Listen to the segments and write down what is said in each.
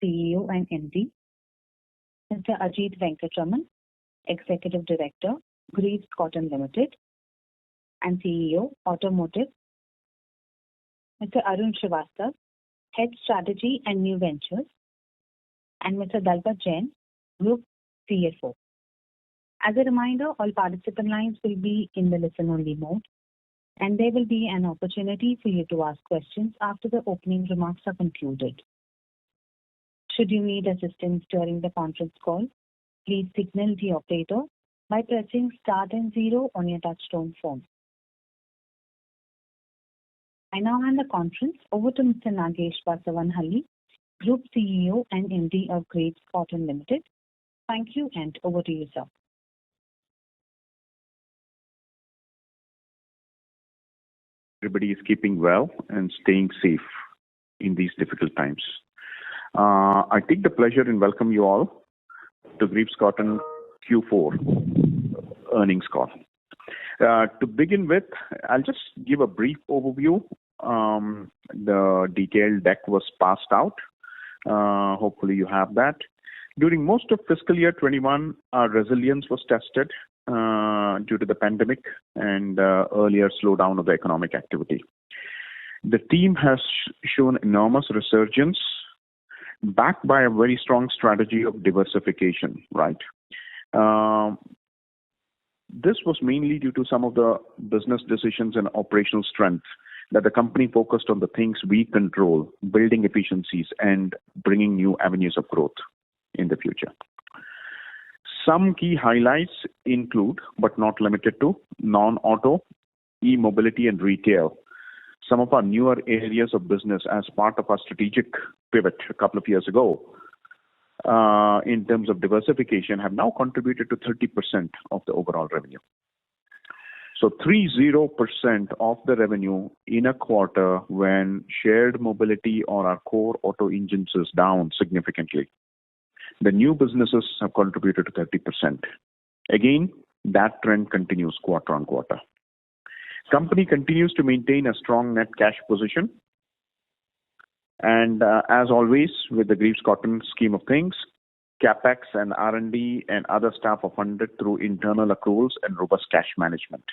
CEO and MD, Mr. Ajit Venkatraman, Executive Director, Greaves Cotton Limited, and CEO, Automotive, Mr. Arun Srivastav, Head Strategy and New Ventures, and Mr. Dalpat Jain, Group CFO. As a reminder, all participant lines will be in the listen-only mode, and there will be an opportunity for you to ask questions after the opening remarks are concluded. Should you need assistance during the conference call, please signal the operator by pressing star and 0 on your touchtone phone. I now hand the conference over to Mr. Nagesh Vasavanhalli, Group CEO and MD of Greaves Cotton Limited. Thank you, and over to you, sir. Everybody is keeping well and staying safe in these difficult times. I take the pleasure in welcome you all to Greaves Cotton Q4 earnings call. To begin with, I'll just give a brief overview. The detailed deck was passed out. Hopefully you have that. During most of fiscal year 21, our resilience was tested due to the pandemic and earlier slowdown of the economic activity. The team has shown enormous resurgence backed by a very strong strategy of diversification, right? This was mainly due to some of the business decisions and operational strength that the company focused on the things we control, building efficiencies and bringing new avenues of growth in the future. Some key highlights include, but not limited to, non-auto, e-mobility and retail. Some of our newer areas of business as part of our strategic pivot a couple of years ago in terms of diversification have now contributed to 30% of the overall revenue. So 30% of the revenue in a quarter when shared mobility or our core auto engines is down significantly. The new businesses have contributed to 30%. Again, that trend continues quarter on quarter. Company continues to maintain a strong net cash position. And as always, with the Greaves Cotton scheme of things, CapEx and R&D and other staff are funded through internal accruals and robust cash management.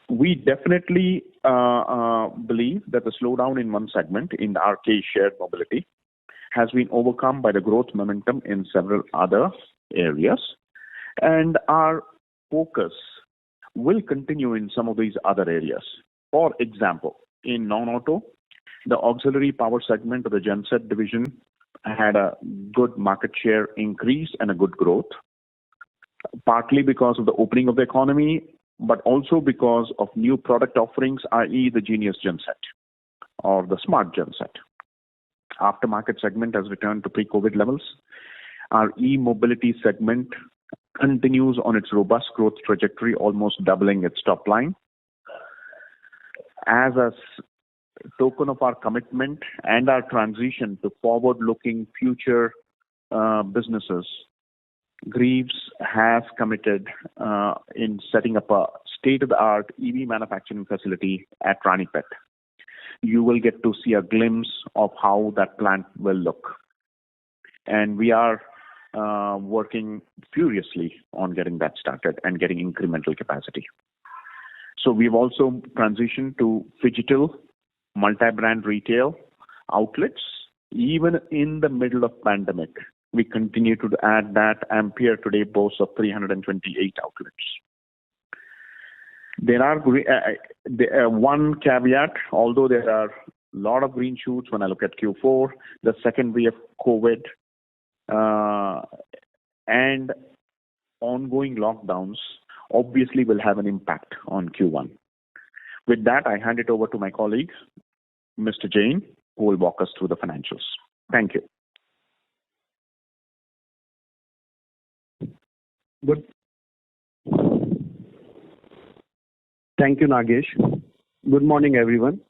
We definitely believe that the slowdown in one segment, in our case shared mobility, has been overcome by the growth momentum in several other areas. And our focus will continue in some of these other areas. For example, in non-auto, the auxiliary power segment of the genset division had a good market share increase and a good growth, partly because of the opening of the economy, but also because of new product offerings, i.e. the Genius genset or the smart genset. Aftermarket segment has returned to pre-COVID levels. Our e-mobility segment continues on its robust growth trajectory, almost doubling its top line. As a token of our commitment and our transition to forward-looking future businesses, Greaves has committed in setting up a state-of-the-art EV manufacturing facility at Ranipet. You will get to see a glimpse of how that plant will look. And we are working furiously on getting that started and getting incremental capacity. So we've also transitioned to phygital multi-brand retail outlets. Even in the middle of pandemic, we continue to add that. Ampere today boasts of 328 outlets. There are one caveat, although there are a lot of green shoots when I look at Q4, the second wave of COVID and ongoing lockdowns obviously will have an impact on Q1. With that, I hand it over to my colleague, Mr. Jain, who will walk us through the financials. Thank you. Good. Thank you, Nagesh. Good morning, everyone.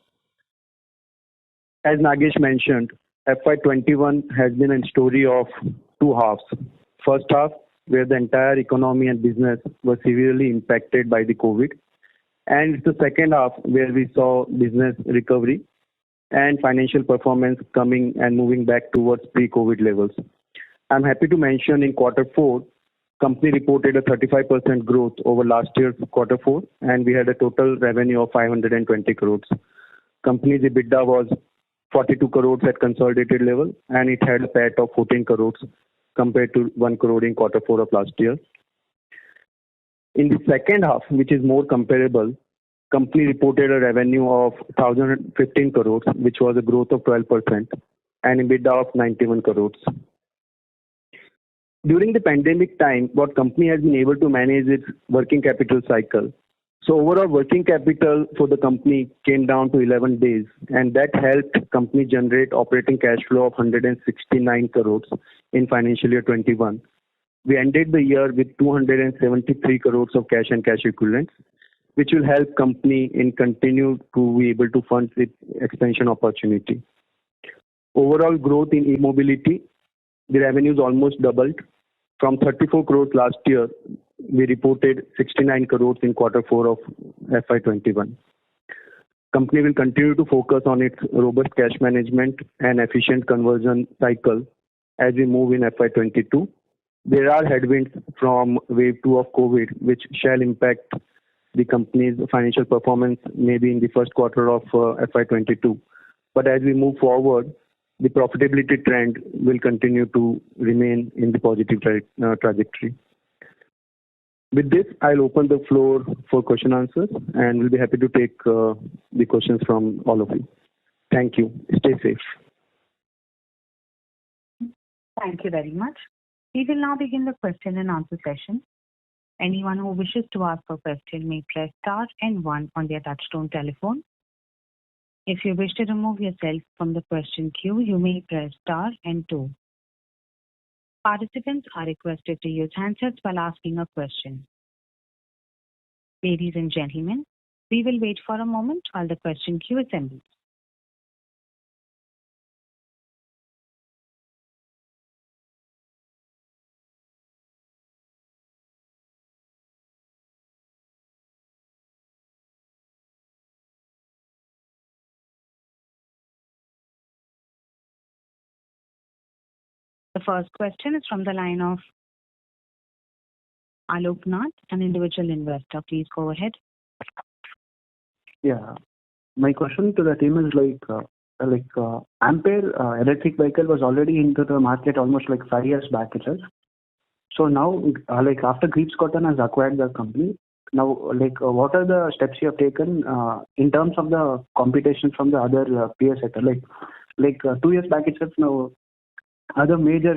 As Nagesh mentioned, FY21 has been a story of two halves. First half, where the entire economy and business were severely impacted by the COVID. And it's the second half where we saw business recovery and financial performance coming and moving back towards pre-COVID levels. I'm happy to mention in quarter 4, company reported a 35% growth over last year's quarter 4, and we had a total revenue of 520 crores. Company's EBITDA was 42 crores at consolidated level, and it had a PAT of 14 crores compared to 1 crore in quarter 4 of last year. In the second half, which is more comparable, company reported a revenue of 1,015 crores, which was a growth of 12%, and EBITDA of 91 crores. During the pandemic time, what company has been able to manage its working capital cycle. So overall working capital for the company came down to 11 days, and that helped company generate operating cash flow of 169 crores in financial year 21. We ended the year with 273 crores of cash and cash equivalents, which will help company in continue to be able to fund its expansion opportunity. Overall growth in e-mobility, the revenues almost doubled. From 34 crores last year, we reported 69 crores in quarter 4 of FY21. Company will continue to focus on its robust cash management and efficient conversion cycle as we move in FY22. There are headwinds from wave 2 of COVID, which shall impact the company's financial performance maybe in the first quarter of FY22. But as we move forward, the profitability trend will continue to remain in the positive trajectory. With this, I'll open the floor for question answers, and we'll be happy to take the questions from all of you. Thank you. Stay safe. Thank you very much. We will now begin the question and answer session. Anyone who wishes to ask a question may press star and 1 on their touchtone telephone. If you wish to remove yourself from the question queue, you may press star and 2. Participants are requested to use handsets while asking a question. Ladies and gentlemen, we will wait for a moment while the question queue assembles. The first question is from the line of Alok Nath, an individual investor. Please go ahead. Yeah, my question to the team is Ampere electric vehicle was already into the market almost 5 years back itself. So now, after Greaves Cotton has acquired the company, now what are the steps you have taken in terms of the competition from the other peer sector? 2 years back itself, now other major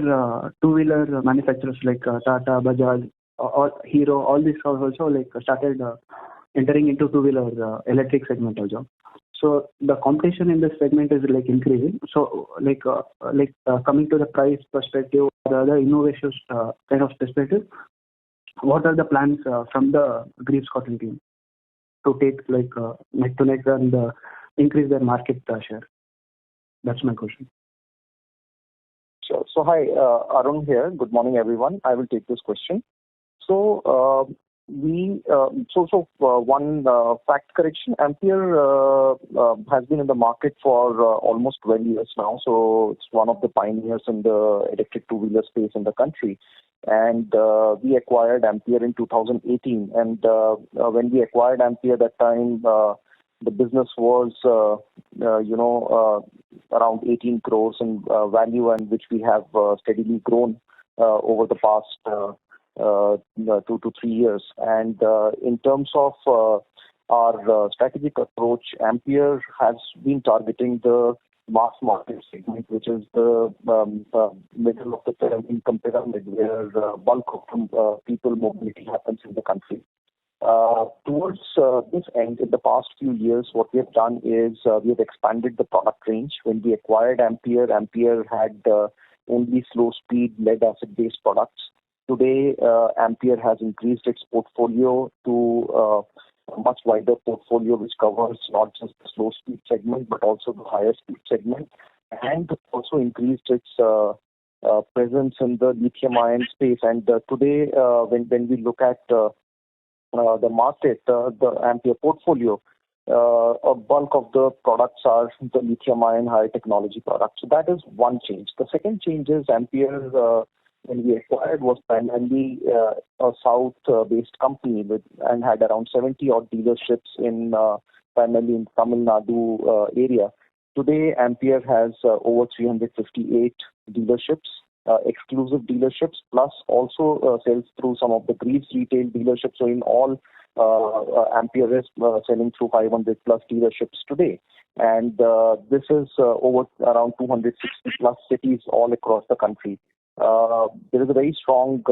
two-wheeler manufacturers like Tata, Bajaj, or Hero, all these are also started entering into two-wheeler electric segment also. So the competition in this segment is increasing. So coming to the price perspective or the other innovations kind of perspective, what are the plans from the Greaves Cotton team to take neck to neck and increase their market share? That's my question. Sure. So hi, Arun here. Good morning, everyone. I will take this question. So one fact correction. Ampere has been in the market for almost 12 years now. So it's one of the pioneers in the electric two-wheeler space in the country. And we acquired Ampere in 2018. And when we acquired Ampere that time, the business was, around 18 crores in value, and which we have steadily grown over the past 2 to 3 years. And in terms of our strategic approach, Ampere has been targeting the mass market segment, which is the middle of the income pyramid, where bulk of people mobility happens in the country. Towards this end, in the past few years, what we have done is we have expanded the product range. When we acquired Ampere, Ampere had only slow-speed lead-acid-based products. Today, Ampere has increased its portfolio to a much wider portfolio, which covers not just the slow-speed segment, but also the higher-speed segment, and also increased its presence in the lithium-ion space. And today, when we look at the market, the Ampere portfolio, a bulk of the products are the lithium-ion high technology products. So that is one change. The second change is Ampere, when we acquired, was primarily a south-based company and had around 70 odd dealerships primarily in Tamil Nadu area. Today, Ampere has over 358 dealerships, exclusive dealerships, plus also sells through some of the Greaves retail dealerships. So in all, Ampere is selling through 500 plus dealerships today. And this is over around 260 plus cities all across the country. There is a very strong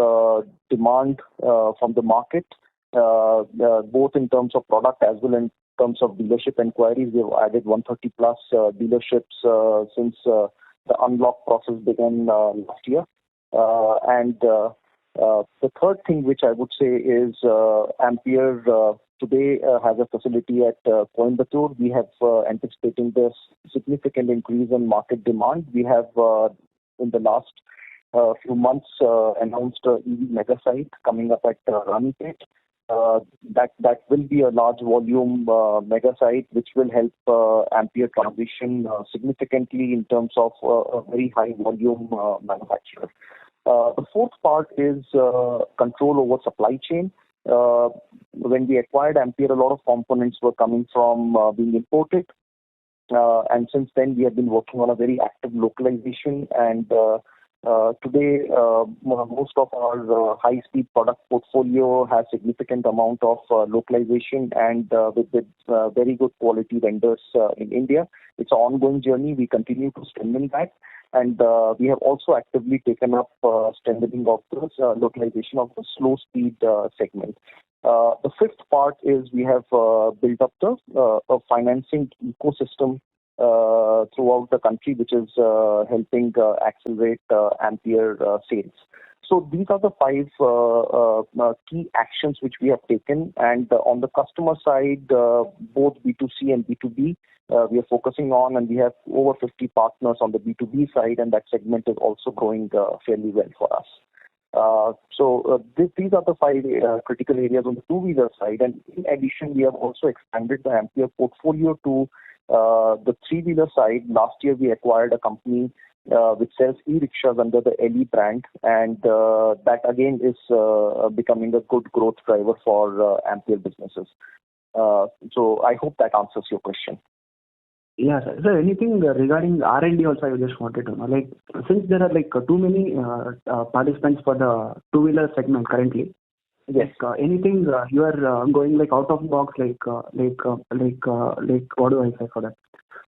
demand from the market, both in terms of product as well in terms of dealership inquiries. We have added 130 plus dealerships since the unlock process began last year. And the third thing which I would say is Ampere today has a facility at Coimbatore. We have anticipating this significant increase in market demand. We have in the last few months announced a EV mega site coming up at Ranipet. That will be a large volume mega site which will help Ampere transition significantly in terms of a very high volume manufacturer. The fourth part is control over supply chain. When we acquired Ampere, a lot of components were coming from being imported. And since then, we have been working on a very active localization. And today, most of our high-speed product portfolio has significant amount of localization and with very good quality vendors in India. It's an ongoing journey. We continue to strengthen that. And we have also actively taken up strengthening of the localization of the slow speed segment. The fifth part is we have built up the financing ecosystem throughout the country, which is helping accelerate Ampere sales. So these are the five key actions which we have taken. And on the customer side, both B2C and B2B, we are focusing on, and we have over 50 partners on the B2B side, and that segment is also growing fairly well for us. These are the five critical areas on the two-wheeler side. And in addition, we have also expanded the Ampere portfolio to the three-wheeler side. Last year, we acquired a company which sells e-rickshaws under the LE brand, and that again is becoming a good growth driver for Ampere businesses. So I hope that answers your question. Yeah, sir. So anything regarding R&D also I just wanted to know. Like, since there are like too many participants for the two-wheeler segment currently, yes. Anything you are going like out of box, like what do I say for that?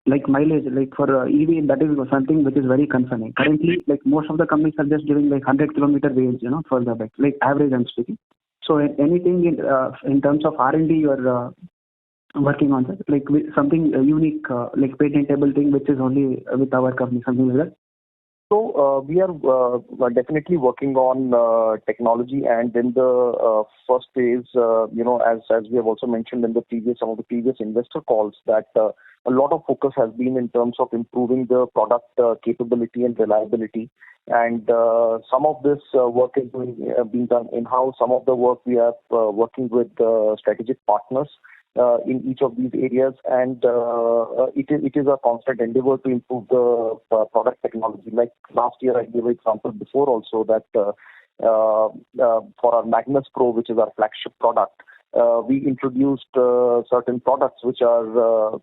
Like mileage, like for EV, that is something which is very concerning. Currently, like most of the companies are just giving like 100-kilometer range, for the bike, like average I'm speaking. So anything in terms of R&D you are working on that, like something unique, like patentable thing which is only with our company, something like that? So we are definitely working on technology, and in the first phase, as we have also mentioned in some of the previous investor calls, that a lot of focus has been in terms of improving the product capability and reliability. And some of this work is being done in-house. Some of the work we are working with strategic partners in each of these areas, and it is a constant endeavor to improve the product technology. Like last year, I gave an example before also that for our Magnus Pro, which is our flagship product, we introduced certain products which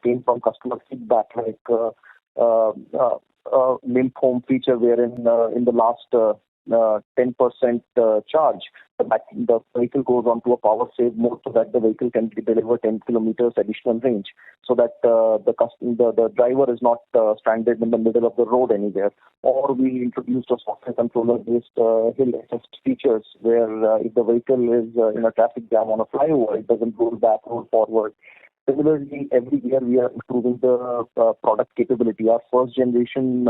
came from customer feedback, like limp home feature, wherein in the last 10% charge, the vehicle goes on to a power save mode so that the vehicle can deliver 10 kilometers additional range, so that the driver is not stranded in the middle of the road anywhere. Or we introduced a software controller-based hill assist features, where if the vehicle is in a traffic jam on a flyover, it doesn't roll back or forward. Similarly, every year we are improving the product capability. Our first generation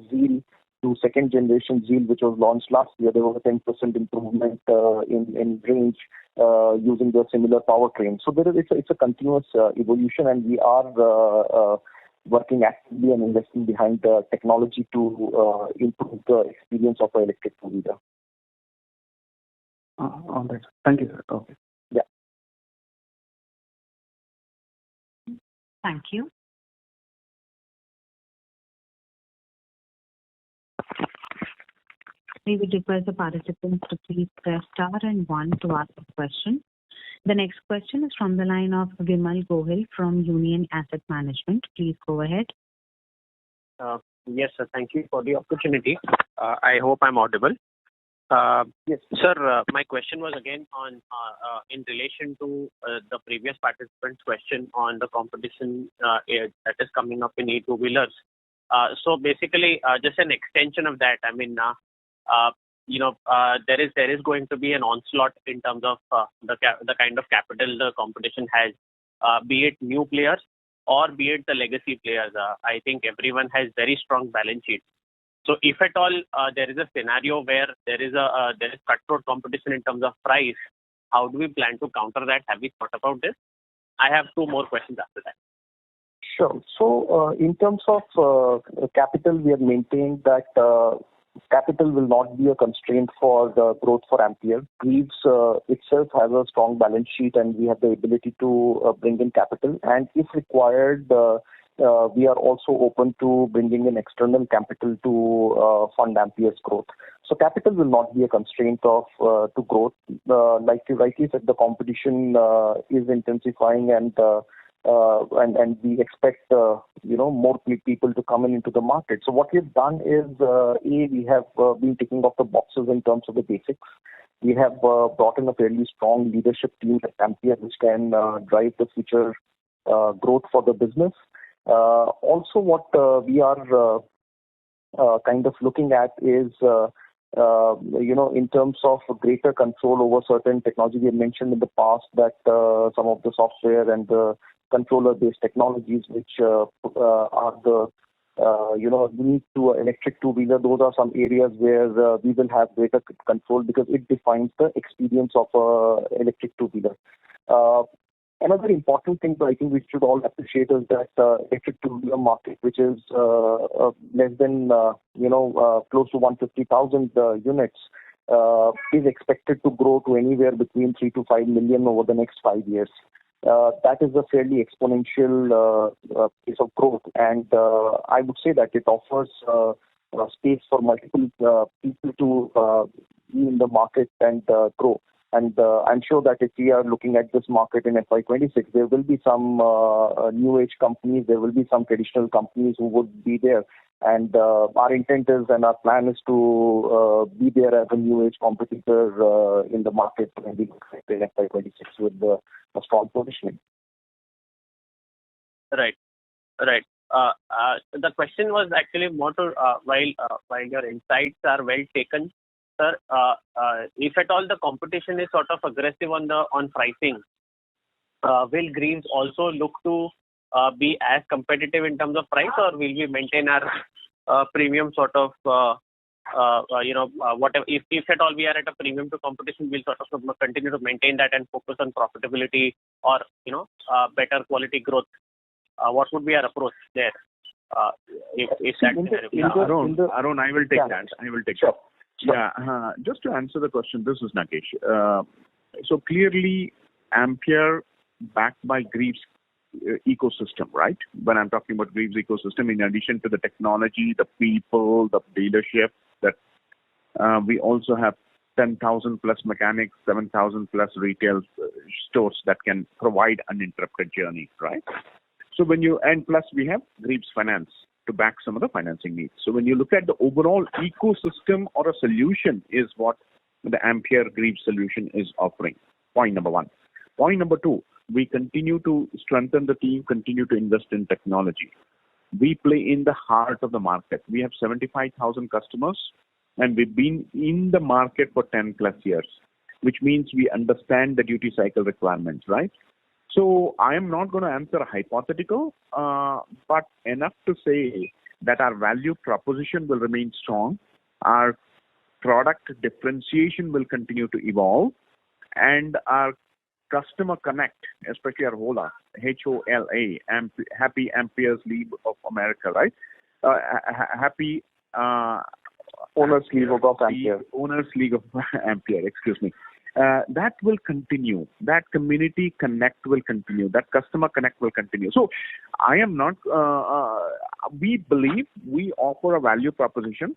Zeal to second generation Zeal, which was launched last year, there was a 10% improvement in range using the similar powertrain. So it's a continuous evolution, and we are working actively and investing behind the technology to improve the experience of an electric two-wheeler. All right. Thank you, sir. Okay. Thank you. We would request the participants to please press star and 1 to ask a question. The next question is from the line of Vimal Gohil from Union Asset Management. Please go ahead. Yes, sir. Thank you for the opportunity. I hope I'm audible. Yes. Sir, my question was again on in relation to the previous participant's question on the competition that is coming up in e-two-wheelers. So basically, just an extension of that. I mean, there is going to be an onslaught in terms of the kind of capital the competition has, be it new players or be it the legacy players. I think everyone has very strong balance sheets. So if at all there is a scenario where there is cutthroat competition in terms of price, how do we plan to counter that? Have we thought about this? I have 2 more questions after that. Sure. So in terms of capital, we have maintained that capital will not be a constraint for the growth for Ampere. Greaves itself has a strong balance sheet, and we have the ability to bring in capital. And if required, we are also open to bringing in external capital to fund Ampere's growth. So capital will not be a constraint of to growth. Like you rightly said, the competition is intensifying, and we expect more people to come into the market. So what we've done is we have been ticking off the boxes in terms of the basics. We have brought in a fairly strong leadership team at Ampere, which can drive the future growth for the business. Also, what we are kind of looking at is in terms of greater control over certain technology. We have mentioned in the past that some of the software and the controller-based technologies, which are the unique to electric two-wheeler, those are some areas where we will have greater control because it defines the experience of electric two-wheeler. Another important thing that I think we should all appreciate is that electric two-wheeler market, which is less than close to 150,000 units, is expected to grow to anywhere between 3 to 5 million over the next 5 years. That is a fairly exponential pace of growth, and I would say that it offers space for multiple people to be in the market and grow. And I'm sure that if we are looking at this market in FY26, there will be some new age companies, there will be some traditional companies who would be there. And our intent is and our plan is to be there as a new age competitor in the market when we look at in FY26 with a strong positioning. Right. The question was actually more to while your insights are well taken, sir. If at all the competition is sort of aggressive on pricing, will Greaves also look to be as competitive in terms of price, or will we maintain our premium sort of whatever? If at all we are at a premium to competition, we'll sort of continue to maintain that and focus on profitability or better quality growth. What would be our approach there? If that Arun, I will take that. I will take that. Yeah, just to answer the question, this is Nagesh. So clearly, Ampere backed by Greaves ecosystem, right? When I'm talking about Greaves ecosystem, in addition to the technology, the people, the leadership, that we also have 10,000 plus mechanics, 7,000 plus retail stores that can provide uninterrupted journey, right? So and plus we have Greaves Finance to back some of the financing needs. So when you look at the overall ecosystem or a solution is what the Ampere Greaves solution is offering. Point number 1. Point number 2, we continue to strengthen the team, continue to invest in technology. We play in the heart of the market. We have 75,000 customers and we've been in the market for 10 plus years, which means we understand the duty cycle requirements, right? So I am not going to answer a hypothetical, but enough to say that our value proposition will remain strong. Our product differentiation will continue to evolve, and our customer connect, especially our HOLA, HOLA, Happy Ampere's League of America, right? Happy Owners League of Ampere. Owners League of Ampere, excuse me. that will continue. That community connect will continue. That customer connect will continue. So I am not, we believe we offer a value proposition,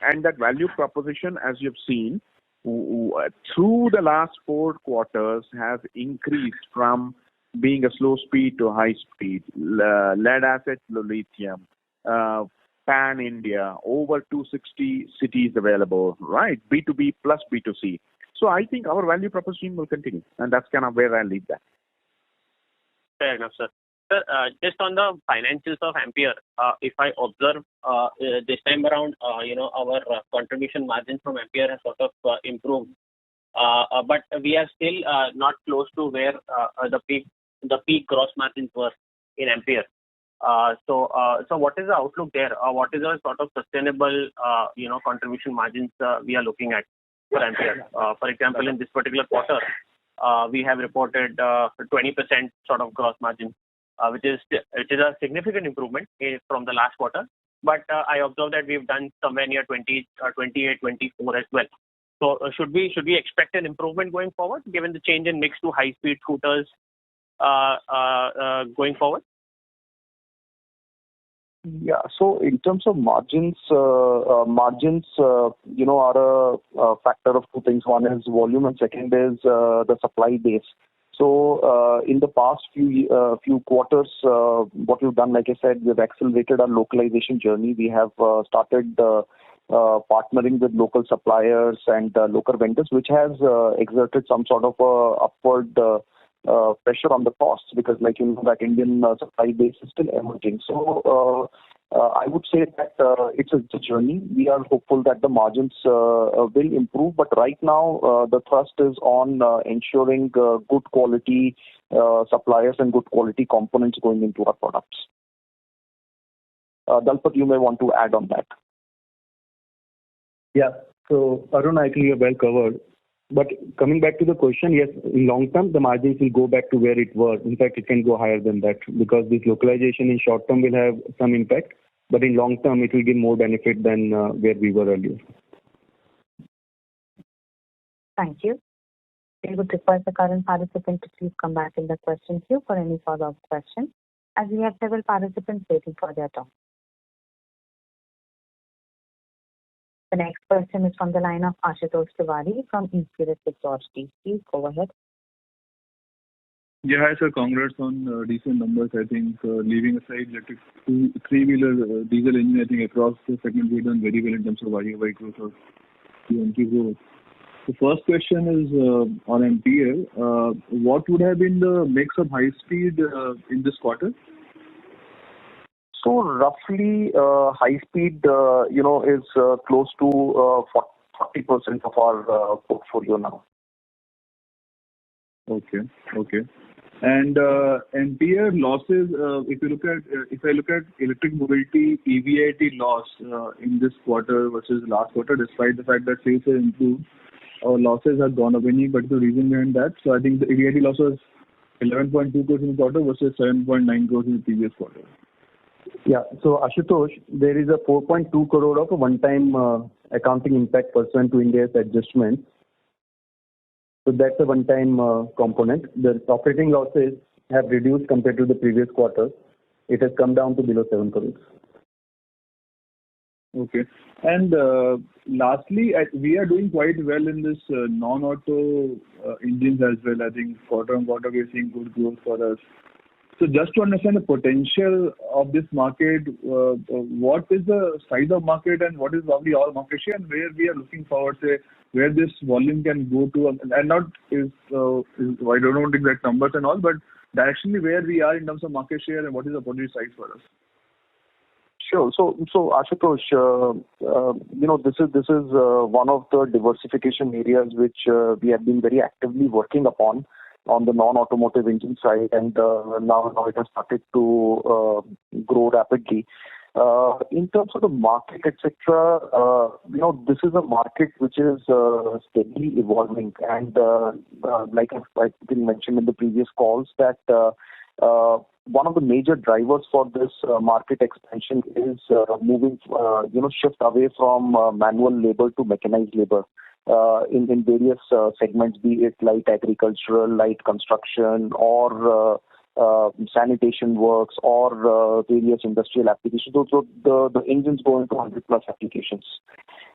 and that value proposition, as you've seen, through the last 4 quarters has increased from being a slow speed to high speed, lead acid to lithium, pan India, over 260 cities available, right? B2B plus B2C. So I think our value proposition will continue, and that's kind of where I leave that. Fair enough, sir. Sir, just on the financials of Ampere, if I observe this time around, our contribution margin from Ampere has sort of improved, but we are still not close to where the peak gross margins were in Ampere. So what is the outlook there? What is the sort of sustainable, contribution margins we are looking at for Ampere? For example, in this particular quarter, we have reported 20% sort of gross margin, which is a significant improvement from the last quarter. But I observe that we've done somewhere near 20, 28, 24 as well. So should we expect an improvement going forward, given the change in mix to high-speed scooters going forward? Yeah. So in terms of margins, are a factor of 2 things. One is volume, and second is the supply base. So in the past few quarters, what we've done, like I said, we've accelerated our localization journey. We have started partnering with local suppliers and local vendors, which has exerted some sort of upward pressure on the costs, because that Indian supply base is still emerging. So I would say that it's a journey. We are hopeful that the margins will improve, but right now the thrust is on ensuring good quality suppliers and good quality components going into our products. Dalpat, you may want to add on that. Yeah. So Arun, I think you're well covered. But coming back to the question, yes, in long term, the margins will go back to where it was. In fact, it can go higher than that, because this localization in short term will have some impact, but in long term, it will give more benefit than where we were earlier. Thank you. We would request the current participant to please come back in the question queue for any follow-up questions, as we have several participants waiting for their turn. The next question is from the line of Ashutosh Tiwari from Equirus Securities. Please go ahead. Yeah, hi sir. Congrats on decent numbers. I think leaving aside electric 3-wheeler diesel engine, I think across the segment we've done very well in terms of YoY growth or QoQ growth. The first question is on Ampere. What would have been the mix of high speed in this quarter? So roughly, high speed, is close to 40% of our portfolio now. Okay. And Ampere losses. If I look at electric mobility EVIT loss in this quarter versus last quarter, despite the fact that sales have improved, our losses have gone up. Any particular reason behind that? So I think the EVIT loss was 11.2 crores in the quarter versus 7.9 crores in the previous quarter. Yeah. So Ashutosh, there is a 4.2 crore of a one-time accounting impact pursuant to India's adjustment. So that's a one-time component. The operating losses have reduced compared to the previous quarter. It has come down to below 7 crores. Okay. And lastly, we are doing quite well in this non-auto engines as well. I think quarter on quarter we are seeing good growth for us. So just to understand the potential of this market, what is the size of market and what is probably our market share, and where we are looking forward to where this volume can go to, and not is I don't know exact numbers and all, but directionally where we are in terms of market share and what is the potential size for us? Sure. So Ashutosh, this is one of the diversification areas which we have been very actively working upon on the non-automotive engine side, and now it has started to grow rapidly. In terms of the market, etc., this is a market which is steadily evolving, and like I've been mentioned in the previous calls, that one of the major drivers for this market expansion is moving, shift away from manual labor to mechanized labor. in various segments, be it light agricultural, light construction, or sanitation works, or various industrial applications. So the engines go into 100 plus applications.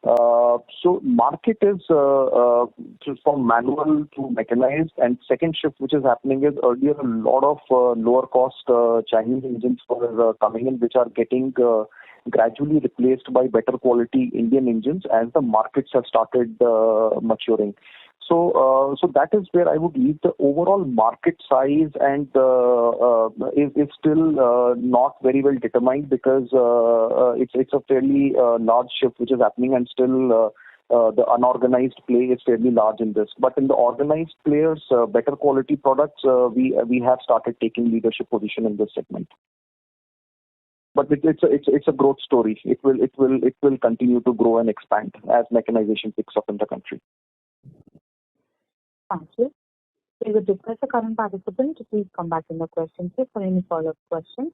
So market is from manual to mechanized, and second shift which is happening is earlier a lot of lower cost Chinese engines were coming in, which are getting gradually replaced by better quality Indian engines as the markets have started maturing. So that is where I would leave. The overall market size and is still not very well determined, because it's a fairly large shift which is happening, and still the unorganized play is fairly large in this. But in the organized players, better quality products, we have started taking leadership position in this segment. But it's a growth story. It will continue to grow and expand as mechanization picks up in the country. Thank you. We would request the current participant to please come back in the question queue for any follow-up questions.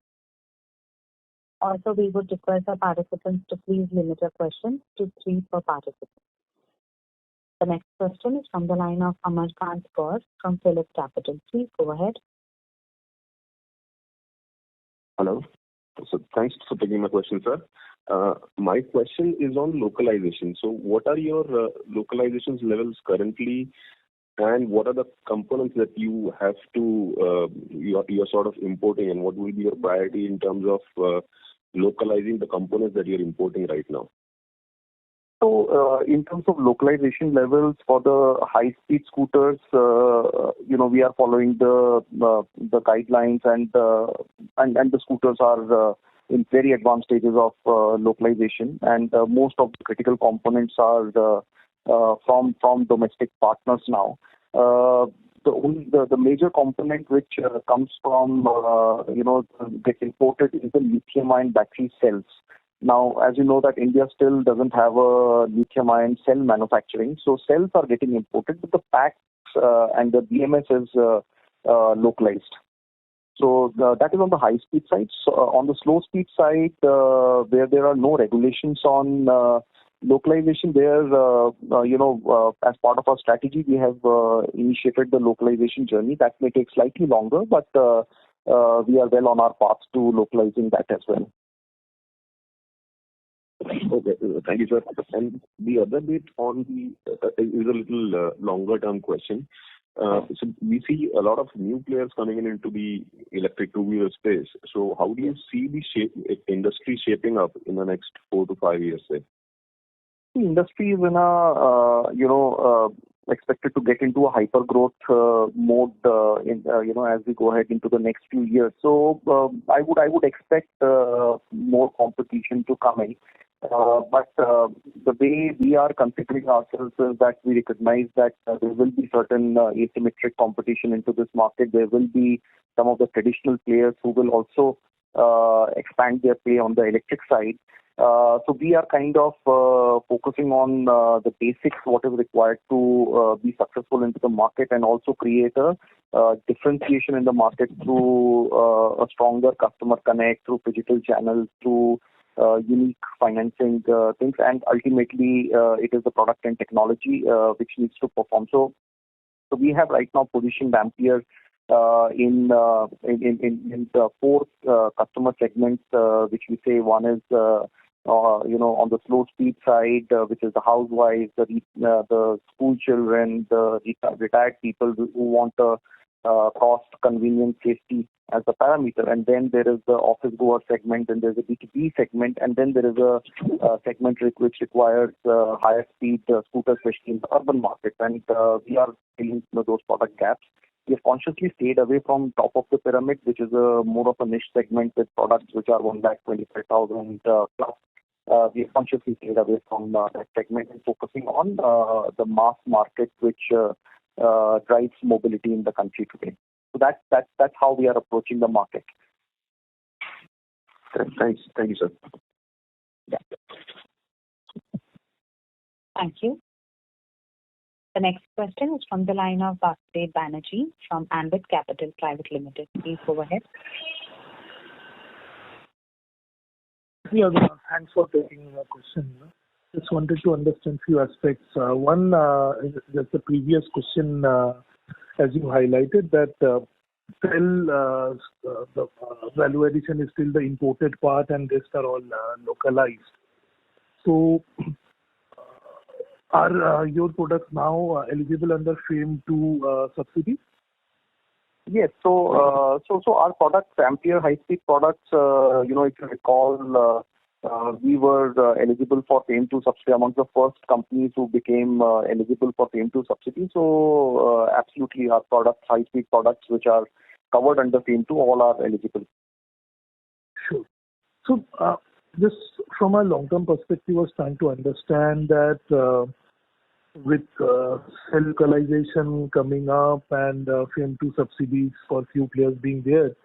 Also, we would request our participants to please limit your questions to 3 per participant. The next question is from the line of Amarkant Kaur from Phillip Capital. Please go ahead. Hello. So thanks for taking my question, sir. My question is on localization. So what are your localization levels currently, and what are the components that you have to you're sort of importing, and what will be your priority in terms of localizing the components that you're importing right now? So in terms of localization levels for the high-speed scooters, we are following the guidelines, and the scooters are in very advanced stages of localization, and most of the critical components are from domestic partners now. The major component which comes from gets imported is the lithium-ion battery cells. Now, as you know, that India still doesn't have a lithium-ion cell manufacturing, so cells are getting imported, but the packs and the BMS is localized. So that is on the high-speed side. So, on the slow-speed side, where there are no regulations on localization, there, as part of our strategy, we have initiated the localization journey. That may take slightly longer, but we are well on our path to localizing that as well. Okay, thank you, sir. And the other bit on the is a little longer term question. So we see a lot of new players coming into the electric two-wheeler space. So how do you see the industry shaping up in the next 4 to 5 years, say? The industry is expected to get into a hyper growth mode as we go ahead into the next few years. So I would expect more competition to come in. But the way we are configuring ourselves is that we recognize that there will be certain asymmetric competition into this market. There will be some of the traditional players who will also expand their play on the electric side. So we are kind of focusing on the basics, what is required to be successful into the market, and also create a differentiation in the market through a stronger customer connect, through digital channels, through unique financing things, and ultimately it is the product and technology which needs to perform. So we have right now positioned Ampere in the 4 customer segments, which we say one is on the slow speed side, which is the housewives, the school children, the retired people who want cost, convenience, safety as the parameter. And then there is the office goer segment, and there's a B2B segment, and then there is a segment which requires higher speed scooters, especially in the urban market. And we are filling those product gaps. We have consciously stayed away from top of the pyramid, which is more of a niche segment with products which are 1,25,000 plus. We have consciously stayed away from that segment and focusing on the mass market, which drives mobility in the country today. So that's how we are approaching the market. Thanks. Thank you, sir. Yeah. Thank you. The next question is from the line of Vasudev Banerjee from Ambit Capital Private Limited. Please go ahead. Yeah, thanks for taking my question. Just wanted to understand few aspects. One, just the previous question, as you highlighted, that still the value addition is still the imported part and rest are all localized. So, are your products now eligible under FAME 2 subsidy? Yes. So our products, Ampere high-speed products, if you recall, we were eligible for FAME 2 subsidy, among the first companies who became eligible for FAME 2 subsidy. So absolutely, our products, high-speed products, which are covered under FAME 2, all are eligible. Sure. So just from a long-term perspective, I was trying to understand that with cell localization coming up and FAME 2 subsidies for few players being there,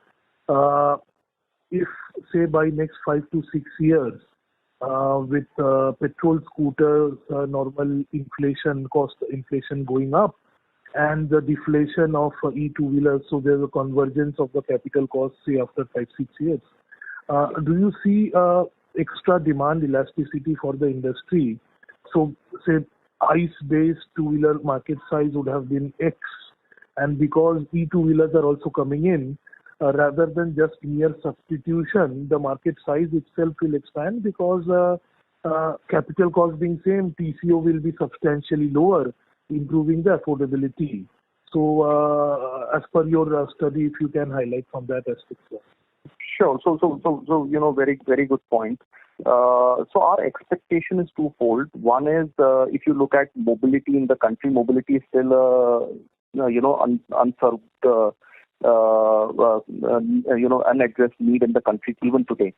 if say by next 5 to 6 years, with petrol scooters, normal inflation, cost inflation going up, and the deflation of e-two-wheelers, so there's a convergence of the capital costs, say after 5, 6 years. Do you see extra demand elasticity for the industry? So say ICE-based two-wheeler market size would have been X, and because e-two-wheelers are also coming in, rather than just mere substitution, the market size itself will expand because capital cost being same, TCO will be substantially lower, improving the affordability. So, as per your study, if you can highlight from that aspect, sir. Sure. So very, very good point. So our expectation is twofold. One is, if you look at mobility in the country, mobility is still, unserved, unaddressed need in the country even today.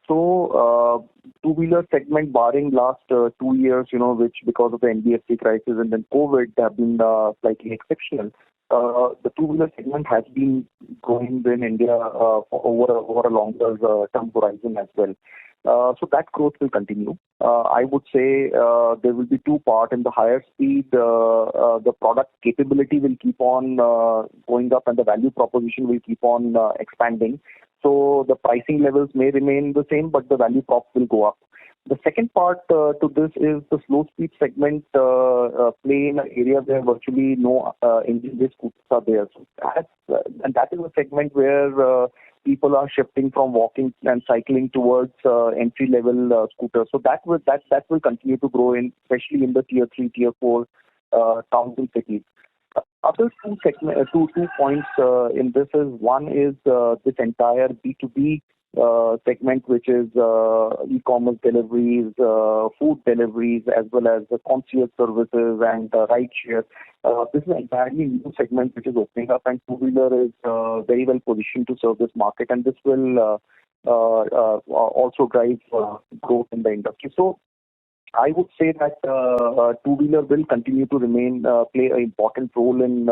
So, two-wheeler segment, barring last 2 years, which because of the NBFC crisis and then COVID have been slightly exceptional. The two-wheeler segment has been growing in India over a longer term horizon as well. So that growth will continue. I would say there will be two parts. In the higher speed, the product capability will keep on going up and the value proposition will keep on expanding. So the pricing levels may remain the same, but the value prop will go up. The second part to this is the slow speed segment play in an area where virtually no engine-based scooters are there. So that is a segment where people are shifting from walking and cycling towards entry-level scooters. So that will continue to grow especially in the tier 3, tier 4 towns and cities. Other two points in this is, one is this entire B2B segment, which is e-commerce deliveries, food deliveries, as well as the concierge services and ride share. This is an entirely new segment which is opening up, and two-wheeler is very well positioned to serve this market, and this will also drive growth in the industry. So I would say that two-wheeler will continue to play an important role in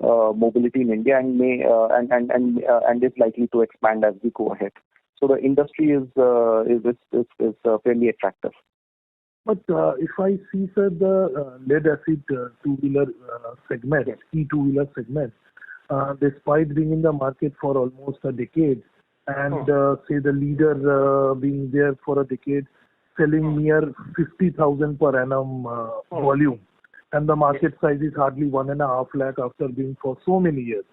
mobility in India, and and is likely to expand as we go ahead. So the industry is fairly attractive. But if I see, sir, the lead acid two-wheeler segment, yes, e-two-wheeler segment, despite being in the market for almost a decade, and say the leader being there for a decade, selling near 50,000 per annum volume, and the market size is hardly 1.5 lakh after being for so many years.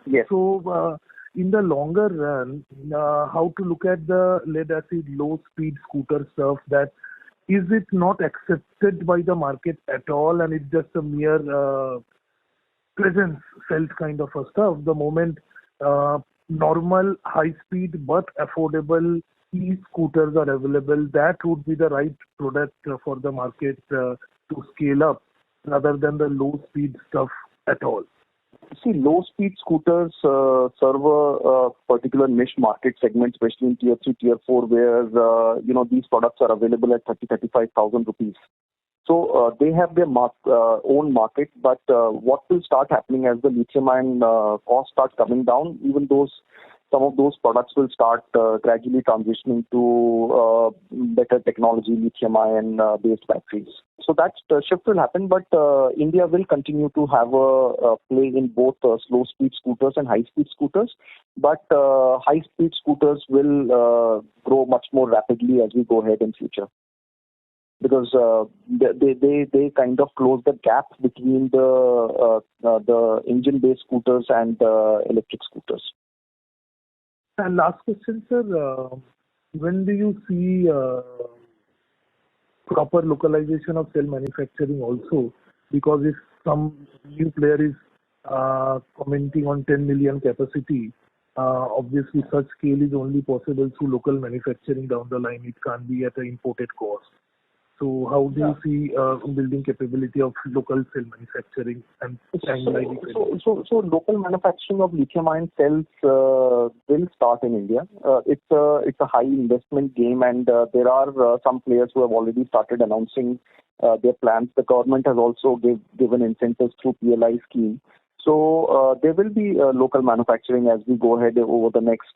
Yes. So, in the longer run, how to look at the lead acid low speed scooter stuff, that is it not accepted by the market at all, and it's just a mere presence felt kind of a stuff? The moment normal high speed but affordable e-scooters are available, that would be the right product for the market to scale up, rather than the low speed stuff at all. See, low speed scooters serve a particular niche market segment, especially in tier 3, tier 4, where these products are available at 35,000 rupees. So they have their own market, but what will start happening as the lithium-ion cost starts coming down, even some of those products will start gradually transitioning to better technology, lithium-ion based batteries. So that shift will happen, but India will continue to have a play in both slow-speed scooters and high-speed scooters. But high-speed scooters will grow much more rapidly as we go ahead in future. because they kind of close the gap between the engine-based scooters and electric scooters. And last question, sir. When do you see proper localization of cell manufacturing also? Because if some new player is commenting on 10 million capacity, obviously such scale is only possible through local manufacturing down the line. It can't be at an imported cost. So how do you see building capability of local cell manufacturing and timeline? So local manufacturing of lithium-ion cells will start in India. It's a high investment game, and there are some players who have already started announcing their plans. The government has also given incentives through PLI scheme. So there will be local manufacturing as we go ahead over the next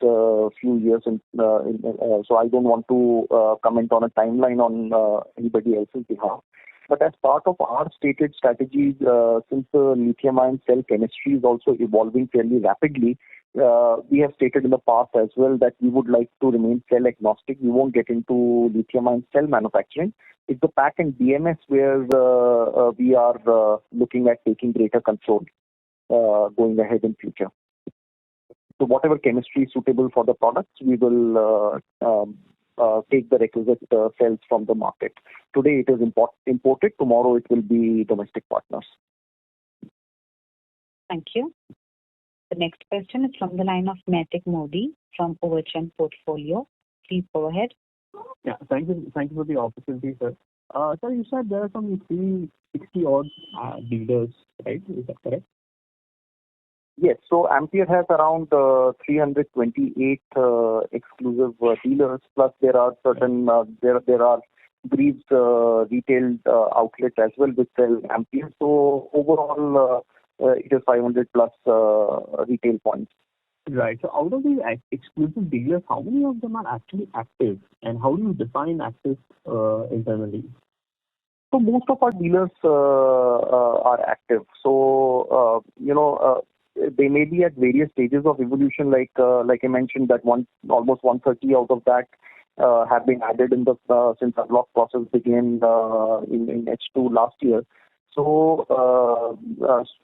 few years. So I don't want to comment on a timeline on anybody else's behalf. But as part of our stated strategy, since the lithium-ion cell chemistry is also evolving fairly rapidly, we have stated in the past as well that we would like to remain cell agnostic. We won't get into lithium-ion cell manufacturing. It's the pack and BMS where we are looking at taking greater control going ahead in future. So whatever chemistry is suitable for the products, we will take the requisite cells from the market. Today it is imported, tomorrow it will be domestic partners. Thank you. The next question is from the line of Naitik Modi from Overchem Portfolio. Please go ahead. Yeah, thank you for the opportunity, sir. Sir, you said there are some 360 odd dealers, right? Is that correct? Yes, so Ampere has around 328 exclusive dealers. Plus, there are certain there are Greaves retail outlets as well which sell Ampere. So overall, it is 500 plus retail points. Right. So out of these exclusive dealers, how many of them are actually active, and how do you define active internally? So most of our dealers are active. So they may be at various stages of evolution, like I mentioned that almost 130 out of that have been added in the since the block process began in H2 last year. So,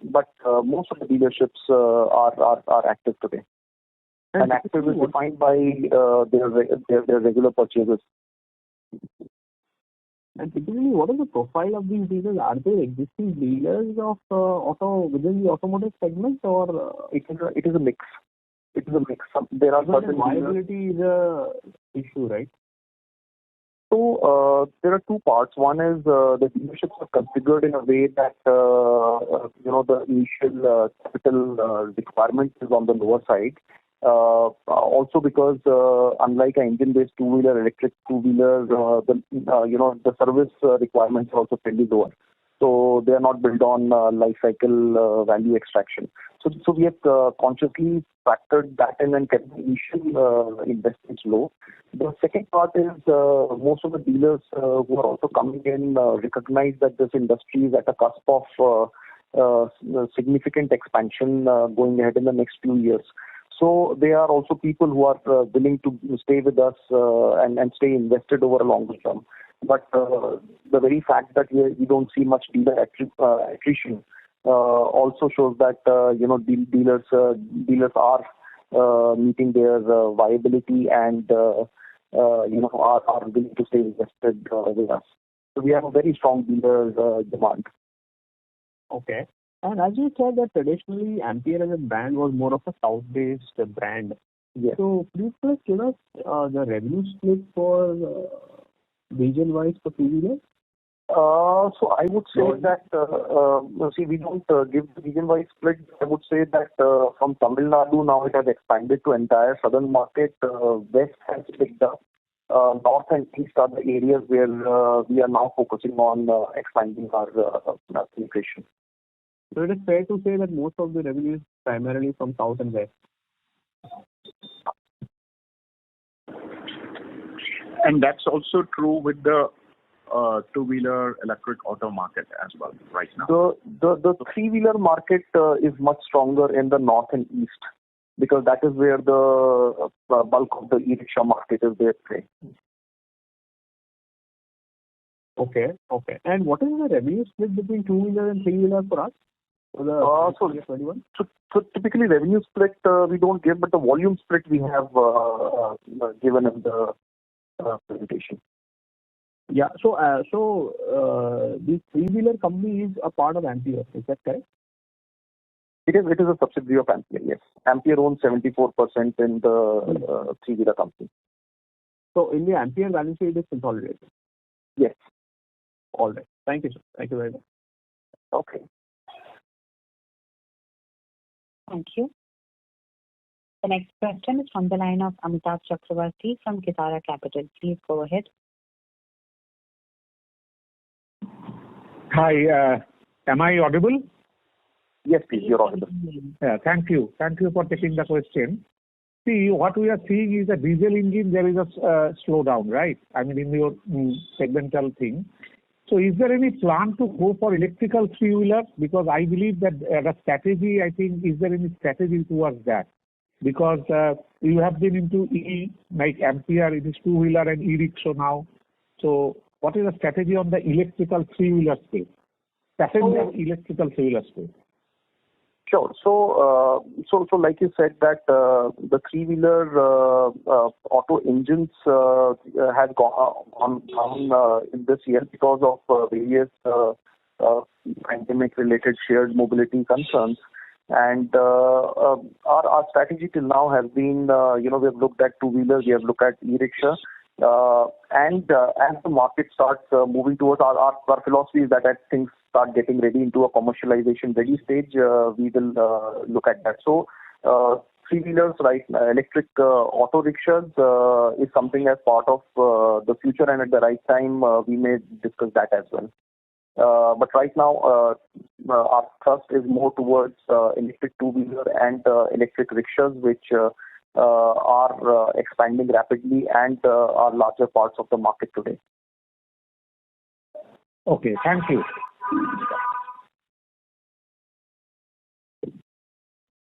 but most of the dealerships are active today, and active is defined by their regular purchases. And typically, what is the profile of these dealers? Are they existing dealers of auto within the automotive segment, or it is a mix? It is a mix. There are certain viability is a issue, right? So there are two parts. One is the dealerships are configured in a way that the initial capital requirement is on the lower side. Also because unlike an engine-based two-wheeler, electric two-wheeler, the service requirements are also fairly lower. So they are not built on life cycle value extraction. So we have consciously factored that in and kept the initial investments low. The second part is most of the dealers who are also coming in recognize that this industry is at a cusp of significant expansion going ahead in the next few years. So they are also people who are willing to stay with us and stay invested over a longer term. But the very fact that we don't see much dealer attrition also shows that dealers are meeting their viability and are willing to stay invested with us. So we have a very strong dealer demand. Okay. And as you said that traditionally Ampere as a brand was more of a south-based brand. Yes. So please give us the revenue split for region-wise for two-wheelers. So I would say that, we don't give the region-wise split. I would say that from Tamil Nadu now it has expanded to entire southern market. West has picked up. North and east are the areas where we are now focusing on expanding our penetration. So it is fair to say that most of the revenue is primarily from south and west. And that's also true with the two-wheeler electric auto market as well right now. The three-wheeler market is much stronger in the north and east because that is where the bulk of the e-rickshaw market is there today. Okay. And what is the revenue split between two-wheeler and three-wheeler for us? For the Q4FY21? So typically revenue split we don't give, but the volume split we have given in the presentation. Yeah. So the three-wheeler company is a part of Ampere. Is that correct? It is a subsidiary of Ampere, yes. Ampere owns 74% in the three-wheeler company. So in the Ampere balance sheet, it is consolidated? Yes. All right. Thank you, sir. Thank you very much. Okay. Thank you. The next question is from the line of Amitabh Chakravarti from Kitara Capital. Please go ahead. Hi, am I audible? Yes, please, you're audible. Yeah, thank you. Thank you for taking the question. See, what we are seeing is a diesel engine, there is a slowdown, right? I mean, in your segmental thing. So is there any plan to go for electrical three-wheeler? Because I believe that the strategy, I think, is there any strategy towards that? Because you have been into E, like Ampere, it is two-wheeler and e-rickshaw now. So what is the strategy on the electrical three-wheeler space? Passenger electrical three-wheeler space. Sure. So like you said that the three-wheeler auto engines has gone down in this year because of various pandemic-related shared mobility concerns. And our strategy till now has been, we have looked at two-wheelers, we have looked at e-rickshaw. And as the market starts moving towards our philosophy is that as things start getting ready into a commercialization ready stage, we will look at that. So three-wheelers, right, electric auto rickshaws is something as part of the future, and at the right time we may discuss that as well. But right now our thrust is more towards electric two-wheeler and electric rickshaws, which are expanding rapidly and are larger parts of the market today. Okay, thank you.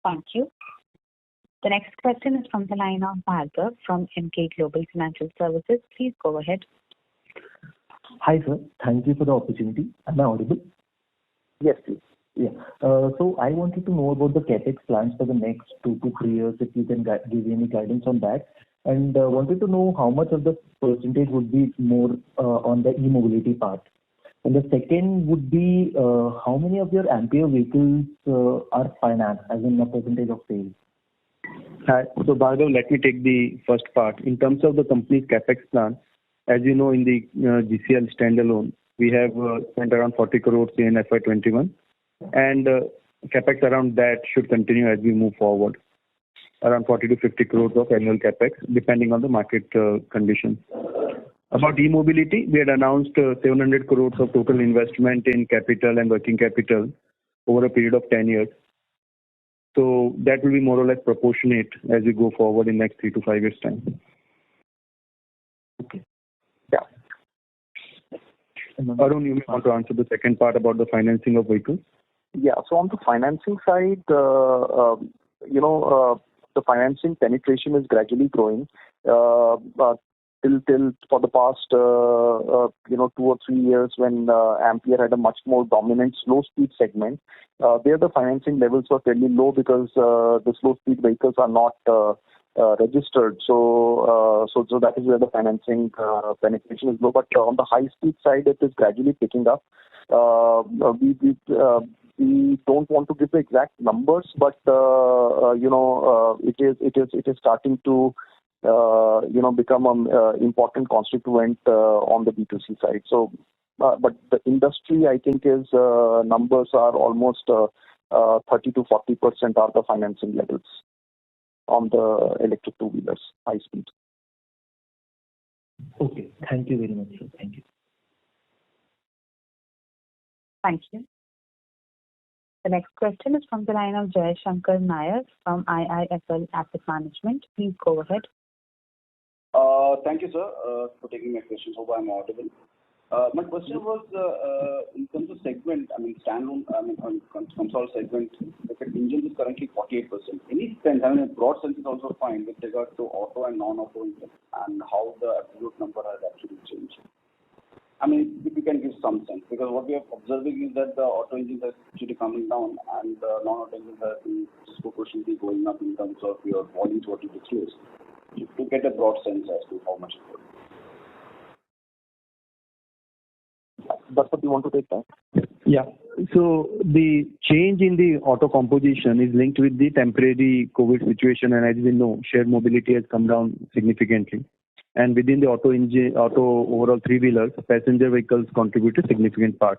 Thank you. The next question is from the line of Bhargav from Emkay Global Financial Services. Please go ahead. Hi, sir. Thank you for the opportunity. Am I audible? Yes, please. Yeah. So I wanted to know about the capex plans for the next 2 to 3 years, if you can give any guidance on that. And wanted to know how much of the percentage would be more on the e-mobility part. And the second would be how many of your Ampere vehicles are financed, as in a percentage of sales? So Bhargav, let me take the first part. In terms of the company's capex plan, as you know, in the GCL standalone, we have spent around 40 crores in FY21. And capex around that should continue as we move forward. Around 40 to 50 crores of annual capex, depending on the market conditions. About e-mobility, we had announced 700 crores of total investment in capital and working capital over a period of 10 years. So that will be more or less proportionate as we go forward in next 3 to 5 years' time. Okay. Yeah. Arun, you may want to answer the second part about the financing of vehicles. Yeah. So on the financing side, the financing penetration is gradually growing. Till for the past 2 or 3 years, when Ampere had a much more dominant slow speed segment, there the financing levels were fairly low because the slow speed vehicles are not registered. So that is where the financing penetration is low. But on the high speed side, it is gradually picking up. We don't want to give the exact numbers, but it is starting to become an important constituent on the B2C side. So, but the industry, I think, is numbers are almost 30 to 40% are the financing levels on the electric two-wheelers, high speed. Okay. Thank you very much, sir. Thank you. Thank you. The next question is from the line of Jay Shankar Nair from IIFL Asset Management. Please go ahead. Thank you, sir, for taking my question. Hope I'm audible. My question was in terms of segment, standalone, on Concall segment, the engine is currently 48%. Any sense, a broad sense is also fine with regard to auto and non-auto engine and how the absolute number has actually changed. If can give some sense, because what we are observing is that the auto engines are actually coming down and non-auto engines are disproportionately going up in terms of your volumes what you disclose. To get a broad sense as to how much it will. That's what you want to take that? Yeah. So the change in the auto composition is linked with the temporary COVID situation, and as we know, shared mobility has come down significantly. And within the auto overall three-wheelers, passenger vehicles contribute a significant part.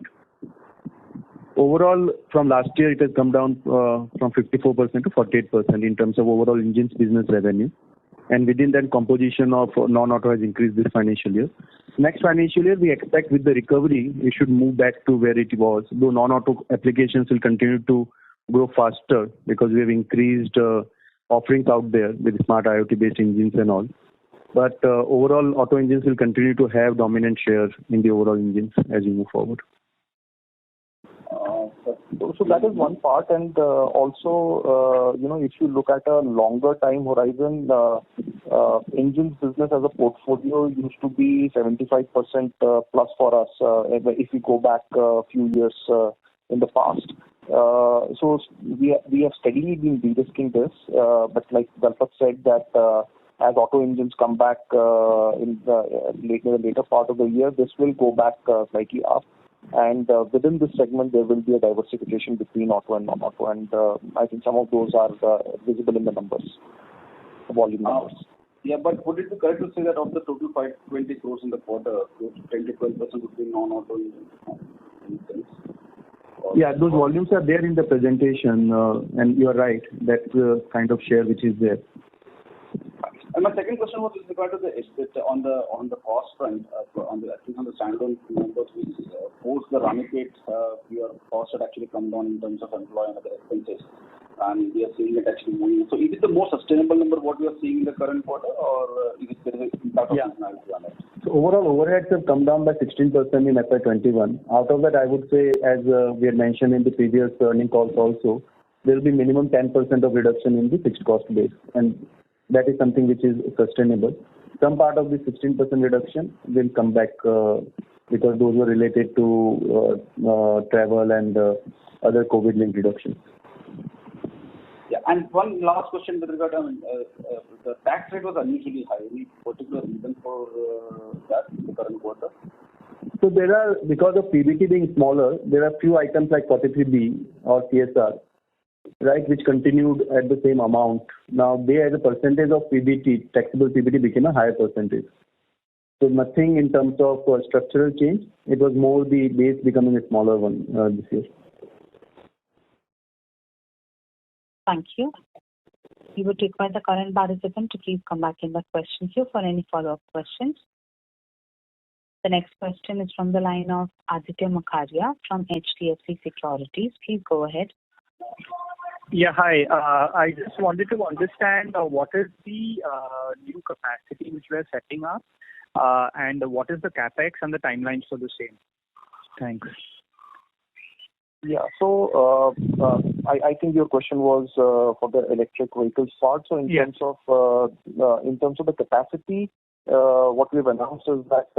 Overall, from last year, it has come down from 54% to 48% in terms of overall engines business revenue. And within that, composition of non-auto has increased this financial year. Next financial year, we expect with the recovery, we should move back to where it was. Though non-auto applications will continue to grow faster because we have increased offerings out there with smart IoT-based engines and all. But overall, auto engines will continue to have dominant share in the overall engines as we move forward. So that is one part, and also, if you look at a longer time horizon, engines business as a portfolio used to be 75% plus for us if we go back a few years in the past. So we have steadily been de-risking this, but like Dalpat said that as auto engines come back in the later part of the year, this will go back slightly up. And within this segment, there will be a diversification between auto and non-auto, and I think some of those are visible in the numbers, the volume numbers. Yeah, but would it be correct to say that of the total 520 crores in the quarter, 10 to 12% would be non-auto engines? Yeah, those volumes are there in the presentation, and you are right. That's the kind of share which is there. And my second question was with regard to the on the cost front, at least on the standalone numbers, we post the Ramipet, your costs had actually come down in terms of employee and other expenses, and we are seeing it actually moving. So is it the more sustainable number what we are seeing in the current quarter, or is it there is an impact of seasonality on it? So overall overheads have come down by 16% in FY21. Out of that, I would say, as we had mentioned in the previous earnings calls also, there will be minimum 10% of reduction in the fixed cost base, and that is something which is sustainable. Some part of the 16% reduction will come back because those were related to travel and other COVID-linked reductions. Yeah, and one last question with regard to the tax rate was unusually high. Any particular reason for that in the current quarter? So there are, because of PBT being smaller, there are few items like 43B or CSR, right, which continued at the same amount. Now, they as a percentage of PBT, taxable PBT became a higher percentage. So nothing in terms of structural change. It was more the base becoming a smaller one this year. Thank you. We would require the current participant to please come back in the question queue for any follow-up questions. The next question is from the line of Aditya Makharia from HDFC Securities. Please go ahead. Yeah, hi. I just wanted to understand what is the new capacity which we are setting up, and what is the capex and the timelines for the same? Thanks. Yeah, so I think your question was for the electric vehicles part. So in terms of the capacity, what we've announced is that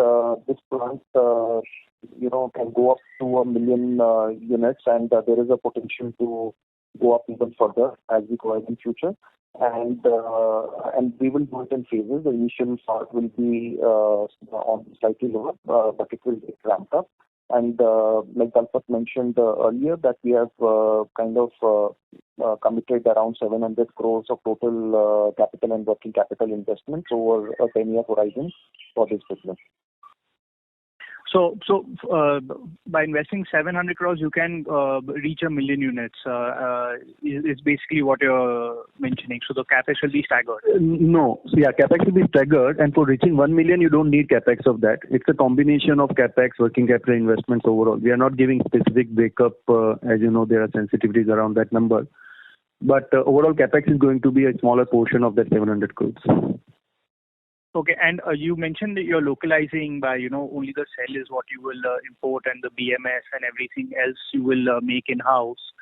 this plant can go up to 1 million units, and there is a potential to go up even further as we go ahead in future. And we will do it in phases. The initial part will be on slightly lower, but it will get ramped up. And like Dalpat mentioned earlier, that we have committed around 700 crores of total capital and working capital investments over a 10-year horizon for this business. So by investing 700 crores, you can reach 1 million units. Is basically what you're mentioning. So the capex will be staggered. No. So yeah, capex will be staggered, and for reaching 1 million, you don't need capex of that. It's a combination of capex, working capital investments overall. We are not giving specific breakup. As you know, there are sensitivities around that number. But overall, capex is going to be a smaller portion of that 700 crores. Okay, and you mentioned that you're localizing by, only the cell is what you will import, and the BMS and everything else you will make in-house.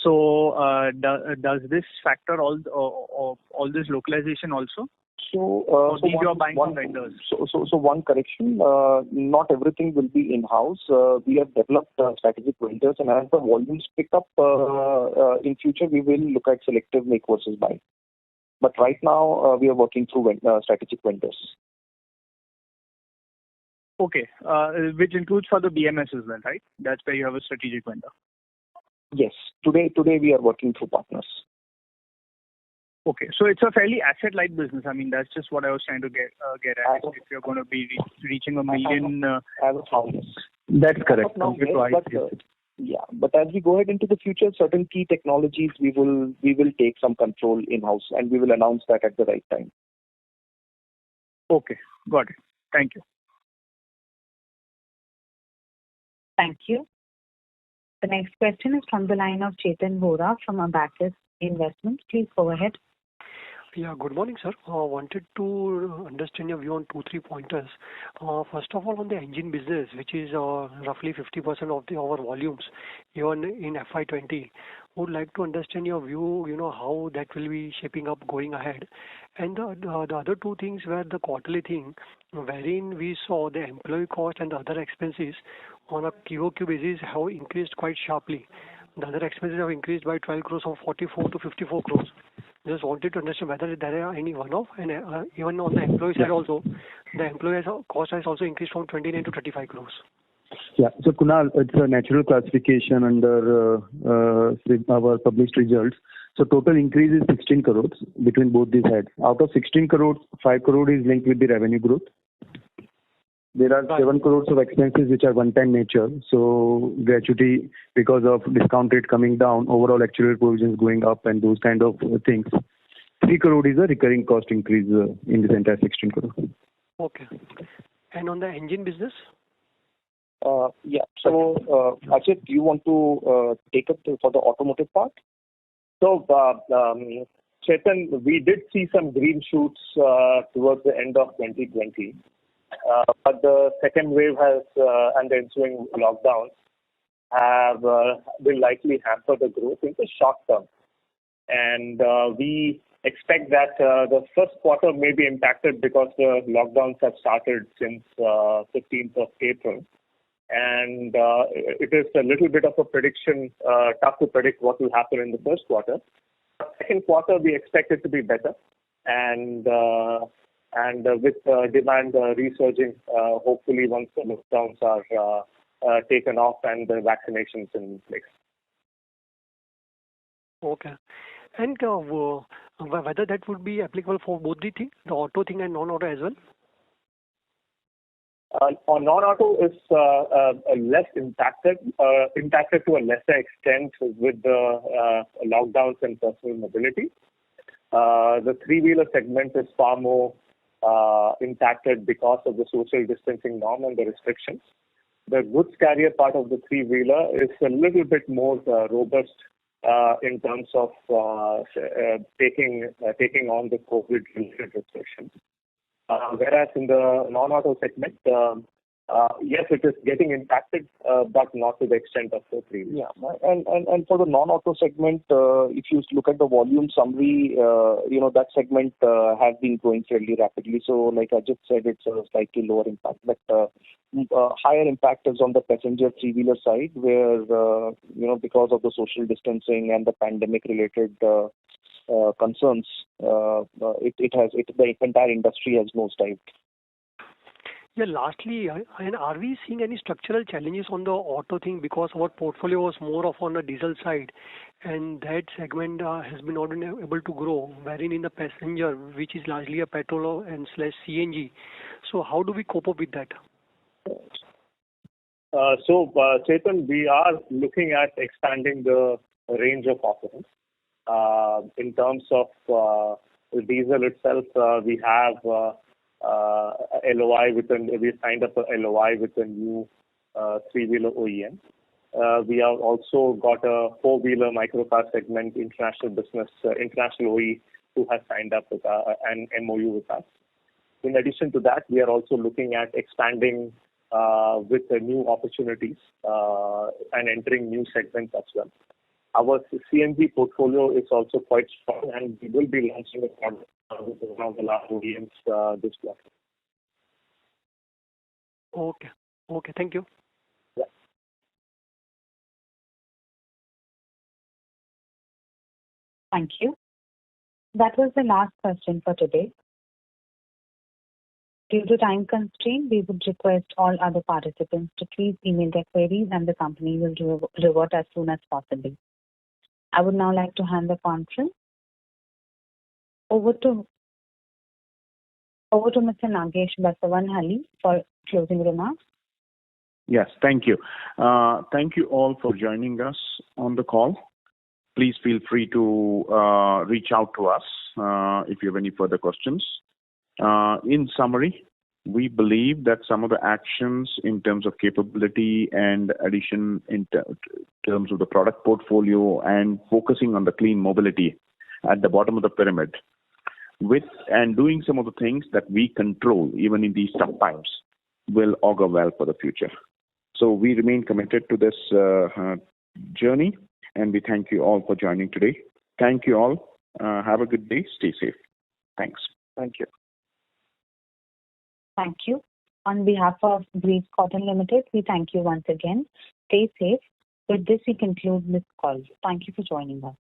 So does this factor all this localization also? So you are buying from vendors? So one correction, not everything will be in-house. We have developed strategic vendors, and as the volumes pick up in future, we will look at selective make versus buy. But right now, we are working through strategic vendors. Okay, which includes for the BMS as well, right? That's where you have a strategic vendor. Yes. Today we are working through partners. Okay, so it's a fairly asset-light business. I mean, that's just what I was trying to get at. If you're going to be reaching a million, as of now, yes. That's correct. But as we go ahead into the future, certain key technologies we will take some control in-house, and we will announce that at the right time. Okay, got it. Thank you. Thank you. The next question is from the line of Chetan Vora from Abacus Investments. Please go ahead. Yeah, good morning, sir. Wanted to understand your view on 2-3 pointers. First of all, on the engine business, which is roughly 50% of our volumes, even in FY20, would like to understand your view, how that will be shaping up going ahead. And the other two things were the quarterly thing, wherein we saw the employee cost and the other expenses on a QOQ basis have increased quite sharply. The other expenses have increased by 12 crores from 44 to 54 crores. Just wanted to understand whether there are any one-off, and even on the employee side also, the employee cost has also increased from 29 to 35 crores. Yeah. So Kunal, it's a natural classification under our published results. So total increase is 16 crores between both these heads. Out of 16 crores, 5 crore is linked with the revenue growth. There are 7 crores of expenses which are one-time nature. So gratuity because of discount rate coming down, overall actual provisions going up, and those kind of things. 3 crore is a recurring cost increase in this entire 16 crore. Okay. And on the engine business? Yeah. So, Ajit, do you want to take it for the automotive part? So, Chetan, we did see some green shoots towards the end of 2020. But the second wave has and the ensuing lockdowns will likely hamper the growth in the short term. And we expect that the first quarter may be impacted because the lockdowns have started since 15th of April. And it is a little bit of a prediction, tough to predict what will happen in the first quarter. Second quarter, we expect it to be better. And with demand resurging, hopefully once the lockdowns are taken off and the vaccinations in place. Okay. And whether that would be applicable for both the thing, the auto thing and non-auto as well? On non-auto is less impacted to a lesser extent with the lockdowns and personal mobility. The three-wheeler segment is far more impacted because of the social distancing norm and the restrictions. The goods carrier part of the three-wheeler is a little bit more robust in terms of taking on the COVID-related restrictions. Whereas in the non-auto segment, yes, it is getting impacted, but not to the extent of the three-wheeler. Yeah, and for the non-auto segment, if you look at the volume summary, that segment has been growing fairly rapidly. So, like I just said, it's a slightly lower impact, but higher impact is on the passenger three-wheeler side, where because of the social distancing and the pandemic-related concerns, the entire industry has nosedived. Yeah, lastly, and are we seeing any structural challenges on the auto thing, because our portfolio was more of on the diesel side, and that segment has been not been able to grow, wherein in the passenger, which is largely a petrol and / CNG. So how do we cope up with that? So, Chetan, we are looking at expanding the range of offerings. In terms of the diesel itself, we have LOI we signed up a LOI with a new three-wheeler OEM. We have also got a four-wheeler microcar segment international OE who has signed up with an MOU with us. In addition to that, we are also looking at expanding with the new opportunities and entering new segments as well. our CNG portfolio is also quite strong, and we will be launching a product with one of the large OEMs this quarter. Okay. Okay. Thank you. Thank you. That was the last question for today. Due to time constraint, we would request all other participants to please email their queries, and the company will revert as soon as possible. I would now like to hand the conference over to Mr. Nagesh Basavanhalli for closing remarks. Yes, thank you. Thank you all for joining us on the call. Please feel free to reach out to us if you have any further questions. In summary, we believe that some of the actions in terms of capability and addition in terms of the product portfolio and focusing on the clean mobility at the bottom of the pyramid, and doing some of the things that we control even in these tough times, will augur well for the future. So we remain committed to this journey, and we thank you all for joining today. Thank you all. Have a good day. Stay safe. Thanks. Thank you. Thank you. On behalf of Greaves Cotton Limited, we thank you once again. Stay safe. With this, we conclude this call. Thank you for joining us.